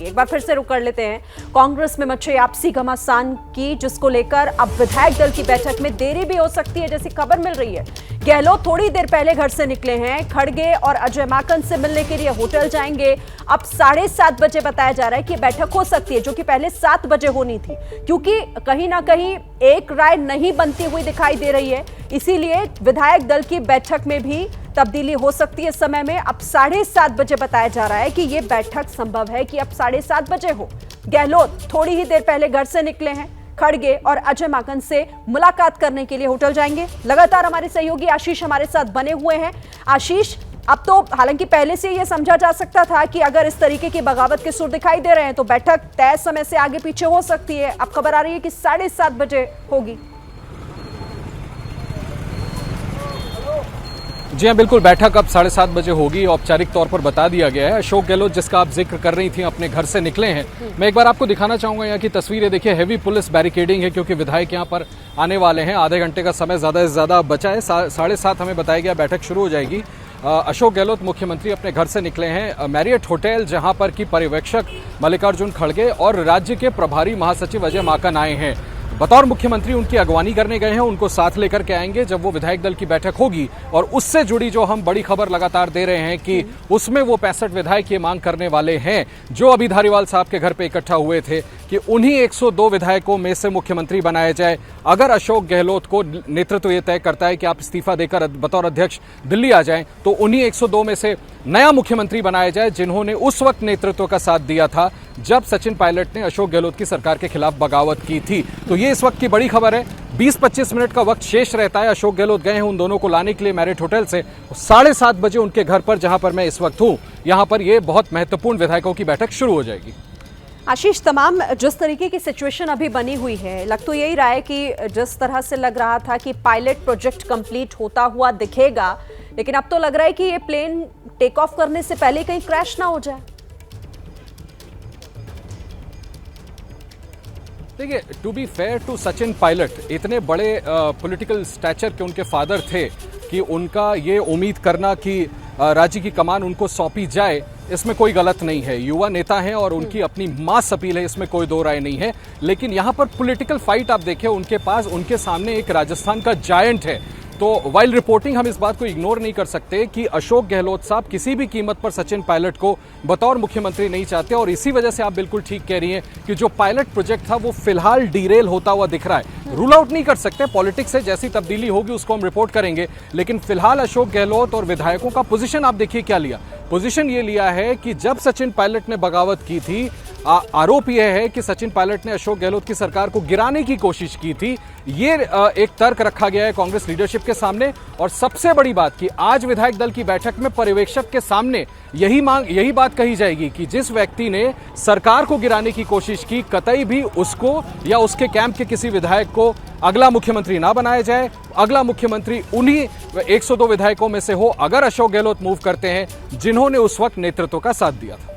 की। एक बार फिर से रुक कर लेते हैं कांग्रेस में मचे आपसी घमासान की, जिसको लेकर अब विधायक दल की बैठक में देरी भी हो सकती है जैसी खबर मिल रही है। गहलोत थोड़ी देर पहले घर से निकले हैं, खड़गे और अजय माकन से मिलने के लिए होटल जाएंगे। अब 7:30 बजे बताया जा रहा है कि बैठक हो सकती है, जो कि पहले 7 बजे होनी थी, क्योंकि कहीं ना कहीं एक राय नहीं बनती हुई दिखाई दे रही है। इसीलिए विधायक दल की बैठक में भी तब्दीली हो सकती है इस समय में। अब 7:30 बजे बताया जा रहा है कि यह बैठक संभव है कि अब 7:30 बजे हो। गहलोत थोड़ी ही देर पहले घर से निकले हैं, खड़गे और अजय माकन से मुलाकात करने के लिए होटल जाएंगे। लगातार हमारे सहयोगी आशीष हमारे साथ बने हुए हैं। आशीष, अब तो हालांकि पहले से यह समझा जा सकता था कि अगर इस तरीके की बगावत के सुर दिखाई दे रहे हैं तो बैठक तय समय से आगे पीछे हो सकती है। अब खबर आ रही है कि 7:30 बजे होगी। जी हाँ, बिल्कुल, बैठक अब 7:30 बजे होगी। औपचारिक तौर पर बता दिया गया है। अशोक गहलोत, जिसका आप जिक्र कर रही थी, अपने घर से निकले हैं। मैं एक बार आपको दिखाना चाहूंगा यहाँ की तस्वीरें। देखिए, हेवी पुलिस बैरिकेडिंग है क्योंकि विधायक यहाँ पर आने वाले हैं। आधे घंटे का समय ज़्यादा से ज़्यादा बचा है। 7:30 हमें बताया गया बैठक शुरू हो जाएगी। अशोक गहलोत मुख्यमंत्री अपने घर से निकले हैं मैरियट होटल, जहां पर की पर्यवेक्षक मल्लिकार्जुन खड़गे और राज्य के प्रभारी महासचिव अजय माकन आए हैं। बतौर मुख्यमंत्री उनकी अगवानी करने गए हैं, उनको साथ लेकर के आएंगे जब वो विधायक दल की बैठक होगी। और उससे जुड़ी जो हम बड़ी खबर लगातार दे रहे हैं कि उसमें वो 65 विधायक ये मांग करने वाले हैं जो अभी धारीवाल साहब के घर पे इकट्ठा हुए थे कि उन्हीं 102 विधायकों में से मुख्यमंत्री बनाया जाए। अगर अशोक गहलोत को नेतृत्व ये तय करता है कि आप इस्तीफा देकर बतौर अध्यक्ष दिल्ली आ जाएं, तो उन्हीं 102 में से नया मुख्यमंत्री बनाया जाए, जिन्होंने उस वक्त नेतृत्व का साथ दिया था जब सचिन पायलट ने अशोक गहलोत की सरकार के खिलाफ बगावत की थी। तो ये इस वक्त की बड़ी खबर है। 20-25 मिनट का वक्त शेष रहता है। अशोक गहलोत गए हैं उन दोनों को लाने के लिए मैरियट होटल से। 7:30 बजे उनके घर पर, जहां पर मैं इस वक्त हूं, यहां पर यह बहुत महत्वपूर्ण विधायकों की बैठक शुरू हो जाएगी। आशीष, तमाम जिस तरीके की सिचुएशन अभी बनी हुई है, लग तो यही रहा है कि जिस तरह से लग रहा था कि पायलट प्रोजेक्ट कंप्लीट होता हुआ दिखेगा, लेकिन अब तो लग रहा है कि ये प्लेन टेक ऑफ करने से पहले कहीं क्रैश ना हो जाए। देखिए, to be fair to Sachin Pilot, इतने बड़े पॉलिटिकल स्टैचर के उनके फादर थे कि उनका ये उम्मीद करना कि राज्य की कमान उनको सौंपी जाए, इसमें कोई गलत नहीं है। युवा नेता हैं और उनकी अपनी मास अपील है, इसमें कोई दो राय नहीं है। लेकिन यहाँ पर पॉलिटिकल फाइट आप देखें, उनके पास, उनके सामने एक राजस्थान का जायंट है। तो वाइल रिपोर्टिंग, हम इस बात को इग्नोर नहीं कर सकते कि अशोक गहलोत साहब किसी भी कीमत पर सचिन पायलट को बतौर मुख्यमंत्री नहीं चाहते। और इसी वजह से आप बिल्कुल ठीक कह रही हैं कि जो पायलट प्रोजेक्ट था वो फिलहाल डीरेल होता हुआ दिख रहा है। रूल आउट नहीं कर सकते, पॉलिटिक्स से जैसी तब्दीली होगी उसको हम रिपोर्ट करेंगे। लेकिन फिलहाल अशोक गहलोत और विधायकों का पोजीशन आप देखिए क्या लिया। पोजीशन ये लिया है कि जब सचिन पायलट ने बगावत की थी, आरोप यह है कि सचिन पायलट ने अशोक गहलोत की सरकार को गिराने की कोशिश की थी। ये एक तर्क रखा गया है कांग्रेस लीडरशिप के सामने। और सबसे बड़ी बात कि आज विधायक दल की बैठक में पर्यवेक्षक के सामने यही बात कही जाएगी कि जिस व्यक्ति ने सरकार को गिराने की कोशिश की, कतई भी उसको या उसके कैंप के किसी विधायक को अगला मुख्यमंत्री ना बनाया जाए। अगला मुख्यमंत्री उन्हीं 102 विधायकों में से हो, अगर अशोक गहलोत मूव करते हैं जिन्होंने उस वक्त नेतृत्व का साथ दिया था।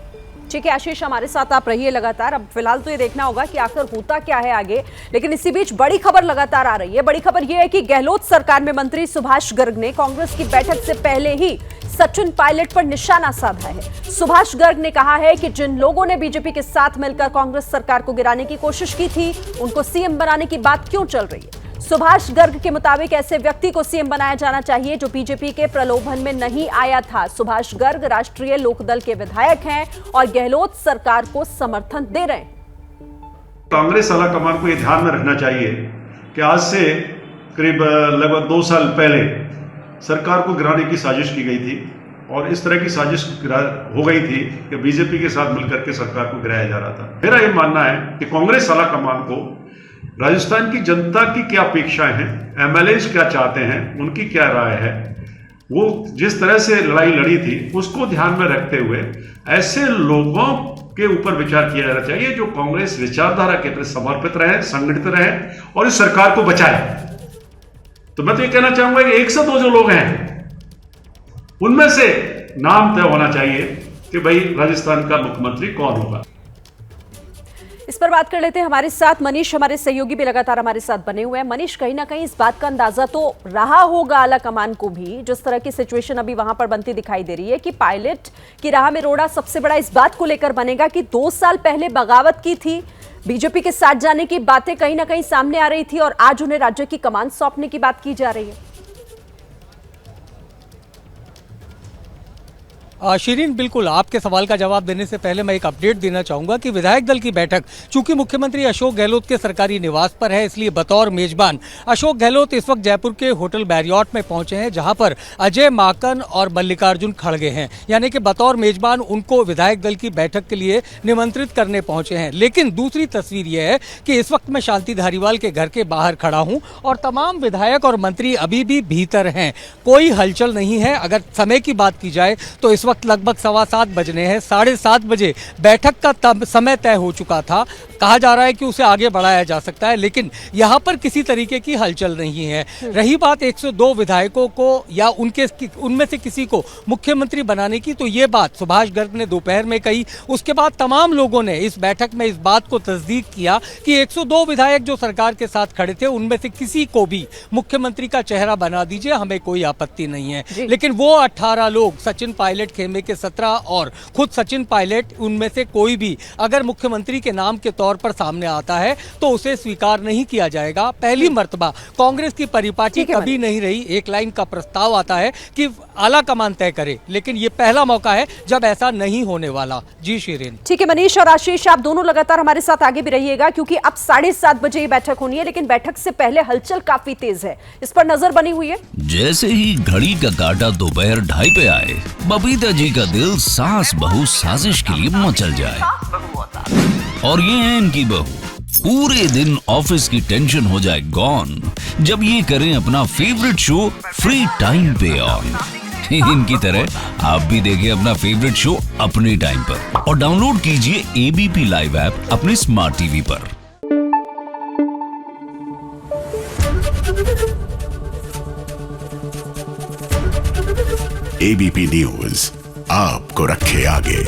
ठीक है आशीष, हमारे साथ आप रहिए लगातार। अब फिलहाल तो ये देखना होगा कि आखिर होता क्या है आगे। लेकिन इसी बीच बड़ी खबर लगातार आ रही है। बड़ी खबर यह है कि गहलोत सरकार में मंत्री सुभाष गर्ग ने कांग्रेस की बैठक से पहले ही सचिन पायलट पर निशाना साधा है। सुभाष गर्ग ने कहा है कि जिन लोगों ने बीजेपी के साथ मिलकर कांग्रेस सरकार को गिराने की कोशिश की थी, उनको सीएम बनाने की बात क्यों चल रही है। सुभाष गर्ग के मुताबिक ऐसे व्यक्ति को सीएम बनाया जाना चाहिए जो बीजेपी के प्रलोभन में नहीं आया था। सुभाष गर्ग राष्ट्रीय लोकदल के विधायक हैं और गहलोत सरकार को समर्थन दे रहे हैं। कांग्रेस आला कमान को यह ध्यान में रखना चाहिए कि आज से करीब लगभग 2 साल पहले सरकार को गिराने की साजिश की गई थी और इस तरह की साजिश हो गई थी कि बीजेपी के साथ मिलकर के सरकार को गिराया जा रहा था। मेरा यह मानना है कि कांग्रेस आला कमान को राजस्थान की जनता की क्या अपेक्षाएं हैं, एमएलएज क्या चाहते हैं, उनकी क्या राय है, वो जिस तरह से लड़ाई लड़ी थी उसको ध्यान में रखते हुए ऐसे लोगों के ऊपर विचार किया जाना चाहिए जो कांग्रेस विचारधारा के प्रति समर्पित रहे, संगठित रहे और इस सरकार को बचाए। तो मैं तो ये कहना चाहूंगा कि 102 जो लोग हैं उनमें से नाम तय होना चाहिए कि भाई राजस्थान का मुख्यमंत्री कौन होगा। इस पर बात कर लेते हैं हमारे साथ मनीष, हमारे सहयोगी भी लगातार हमारे साथ बने हुए हैं। मनीष, कहीं ना कहीं इस बात का अंदाजा तो रहा होगा आला कमान को भी, जिस तरह की सिचुएशन अभी वहां पर बनती दिखाई दे रही है कि पायलट की राह में रोड़ा सबसे बड़ा इस बात को लेकर बनेगा कि 2 साल पहले बगावत की थी, बीजेपी के साथ जाने की बातें कहीं ना कहीं सामने आ रही थी और आज उन्हें राज्य की कमान सौंपने की बात की जा रही है। शिरीन, बिल्कुल आपके सवाल का जवाब देने से पहले मैं एक अपडेट देना चाहूंगा कि विधायक दल की बैठक चूंकि मुख्यमंत्री अशोक गहलोत के सरकारी निवास पर है, इसलिए बतौर मेजबान अशोक गहलोत इस वक्त जयपुर के होटल बैरियट में पहुंचे हैं, जहां पर अजय माकन और मल्लिकार्जुन खड़गे हैं। यानी कि बतौर मेजबान उनको विधायक दल की बैठक के लिए निमंत्रित करने पहुंचे हैं। लेकिन दूसरी तस्वीर यह है कि इस वक्त मैं शांति धारीवाल के घर के बाहर खड़ा हूं और तमाम विधायक और मंत्री अभी भी भीतर हैं, कोई हलचल नहीं है। अगर समय की बात की जाए तो इस वक्त लगभग 7:15 बजने हैं। 7:30 बजे बैठक का समय तय हो चुका था। कहा जा रहा है कि उसे आगे बढ़ाया जा सकता है, लेकिन यहाँ पर किसी तरीके की हलचल नहीं है। रही बात 102 विधायकों को या उनमें से किसी को मुख्यमंत्री बनाने की, तो ये बात सुभाष गर्ग ने दोपहर में कही। उसके बाद तमाम लोगों ने इस बैठक में इस बात को तस्दीक किया कि 102 विधायक जो सरकार के साथ खड़े थे उनमें से किसी को भी मुख्यमंत्री का चेहरा बना दीजिए, हमें कोई आपत्ति नहीं है। लेकिन वो 18 लोग, सचिन पायलट खेमे के 17 और खुद सचिन पायलट, उनमें से कोई भी अगर मुख्यमंत्री के नाम के तौर पर सामने आता है तो उसे स्वीकार नहीं किया जाएगा। पहली मर्तबा कांग्रेस की परिपाटी कभी नहीं रही, एक लाइन का प्रस्ताव आता है कि आला कमान तय करे, लेकिन ये पहला मौका है जब ऐसा नहीं होने वाला। जी शिरीन। ठीक है मनीष और आशीष, आप दोनों लगातार हमारे साथ आगे भी रहिएगा क्योंकि अब 7:30 बजे ये बैठक होनी है, लेकिन बैठक से पहले हलचल काफी तेज है, इस पर नजर बनी हुई है। जैसे ही घड़ी का काटा दोपहर 2:30 पे आए, बबीता जी का दिल सास बहू साजिश के लिए मचल जाए। और ये है इनकी बहू, पूरे दिन ऑफिस की टेंशन हो जाए गॉन जब ये करें अपना फेवरेट शो फ्री टाइम पे ऑन। इनकी तरह आप भी देखिए अपना फेवरेट शो अपने टाइम पर और डाउनलोड कीजिए एबीपी लाइव ऐप अपने स्मार्ट टीवी पर। एबीपी न्यूज आपको रखे आगे।